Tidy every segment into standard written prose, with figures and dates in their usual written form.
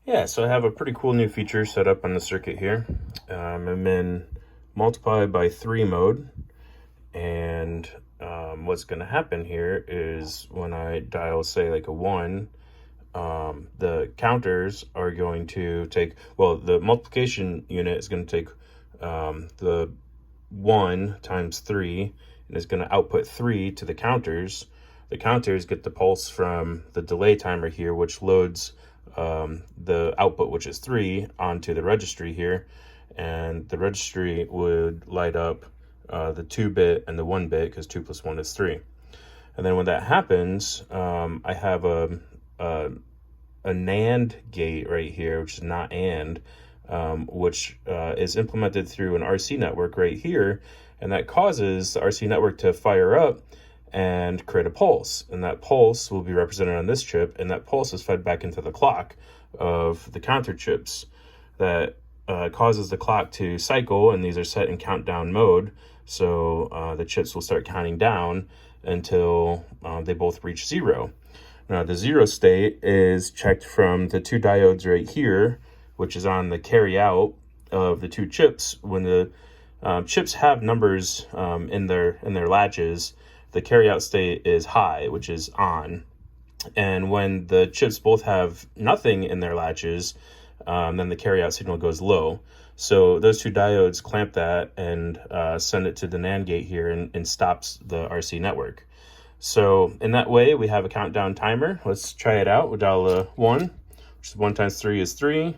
Yeah, so I have a pretty cool new feature set up on the circuit here. I'm in multiply by 3 mode, and what's going to happen here is when I dial, say, like a 1, the counters are going to take, well, the multiplication unit is going to take the 1 times 3, and is going to output 3 to the counters. The counters get the pulse from the delay timer here, which loads the output, which is 3, onto the registry here, and the registry would light up the 2-bit and the 1-bit, because 2 plus 1 is 3. And then when that happens, I have a NAND gate right here, which is not AND, which is implemented through an RC network right here, and that causes the RC network to fire up and create a pulse, and that pulse will be represented on this chip, and that pulse is fed back into the clock of the counter chips. That causes the clock to cycle, and these are set in countdown mode, so the chips will start counting down until they both reach 0. Now the 0 state is checked from the 2 diodes right here, which is on the carry out of the 2 chips. When the chips have numbers in their latches, the carryout state is high, which is on. And when the chips both have nothing in their latches, then the carryout signal goes low. So those 2 diodes clamp that and send it to the NAND gate here and stops the RC network. So in that way, we have a countdown timer. Let's try it out. We'll dial a 1, which is 1 times 3 is 3.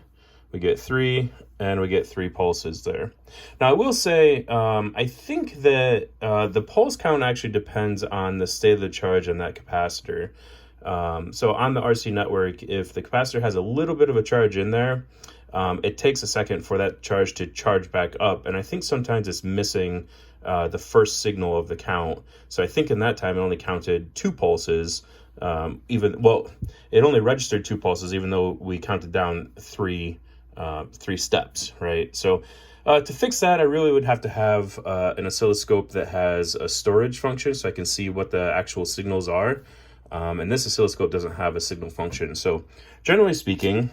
We get 3, and we get 3 pulses there. Now, I will say, I think that the pulse count actually depends on the state of the charge on that capacitor. So on the RC network, if the capacitor has a little bit of a charge in there, it takes a second for that charge to charge back up. And I think sometimes it's missing the first signal of the count. So I think in that time, it only counted 2 pulses. It only registered 2 pulses, even though we counted down 3 steps, right? So to fix that, I really would have to have an oscilloscope that has a storage function, so I can see what the actual signals are. And this oscilloscope doesn't have a signal function. So generally speaking,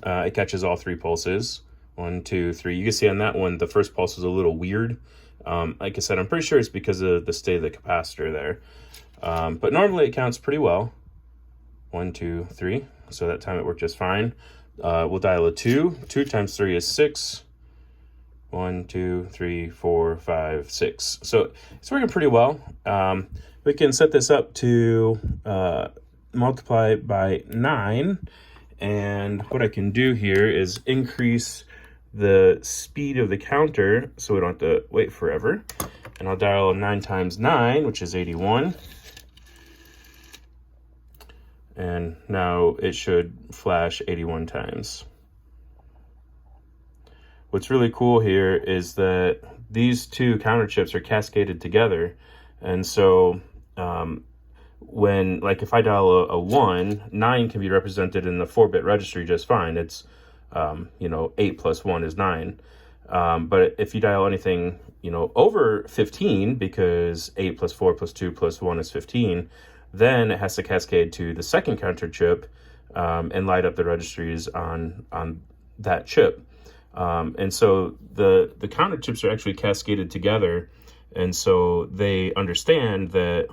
it catches all 3 pulses. 1, 2, 3. You can see on that one, the first pulse was a little weird. Like I said, I'm pretty sure it's because of the state of the capacitor there. But normally it counts pretty well. 1, 2, 3. So that time it worked just fine. We'll dial a 2. 2 times 3 is 6. 1, 2, 3, 4, 5, 6. So it's working pretty well. We can set this up to multiply by 9. And what I can do here is increase the speed of the counter so we don't have to wait forever. And I'll dial 9 times 9, which is 81. And now it should flash 81 times. What's really cool here is that these 2 counter chips are cascaded together. And so if I dial a 1, 9 can be represented in the 4-bit registry just fine. It's, 8 plus 1 is 9. But if you dial anything, over 15, because 8 plus 4 plus 2 plus 1 is 15, then it has to cascade to the second counter chip and light up the registries on that chip. And so the counter chips are actually cascaded together, and so they understand that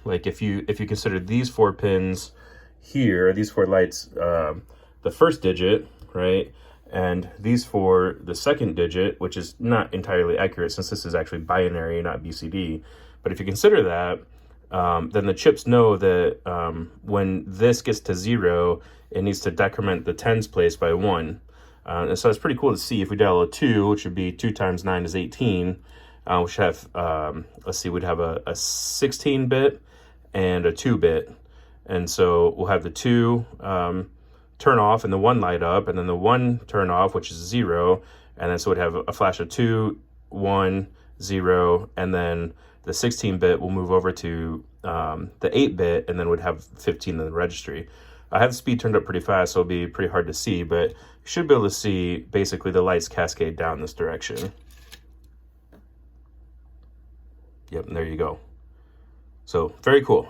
if you consider these 4 pins here, these 4 lights, the first digit, right, and these 4 the second digit, which is not entirely accurate since this is actually binary, not BCD. But if you consider that, then the chips know that when this gets to 0, it needs to decrement the tens place by 1. And so it's pretty cool to see. If we dial a 2, which would be 2 times 9 is 18, we should have, we'd have a 16-bit and a 2-bit. And so we'll have the 2 turn off and the 1 light up, and then the 1 turn off, which is 0. And then so we'd have a flash of 2, 1, 0, and then the 16-bit will move over to the 8-bit, and then would have 15 in the registry. I have the speed turned up pretty fast, so it'll be pretty hard to see, but you should be able to see basically the lights cascade down this direction. Yep, and there you go. So very cool.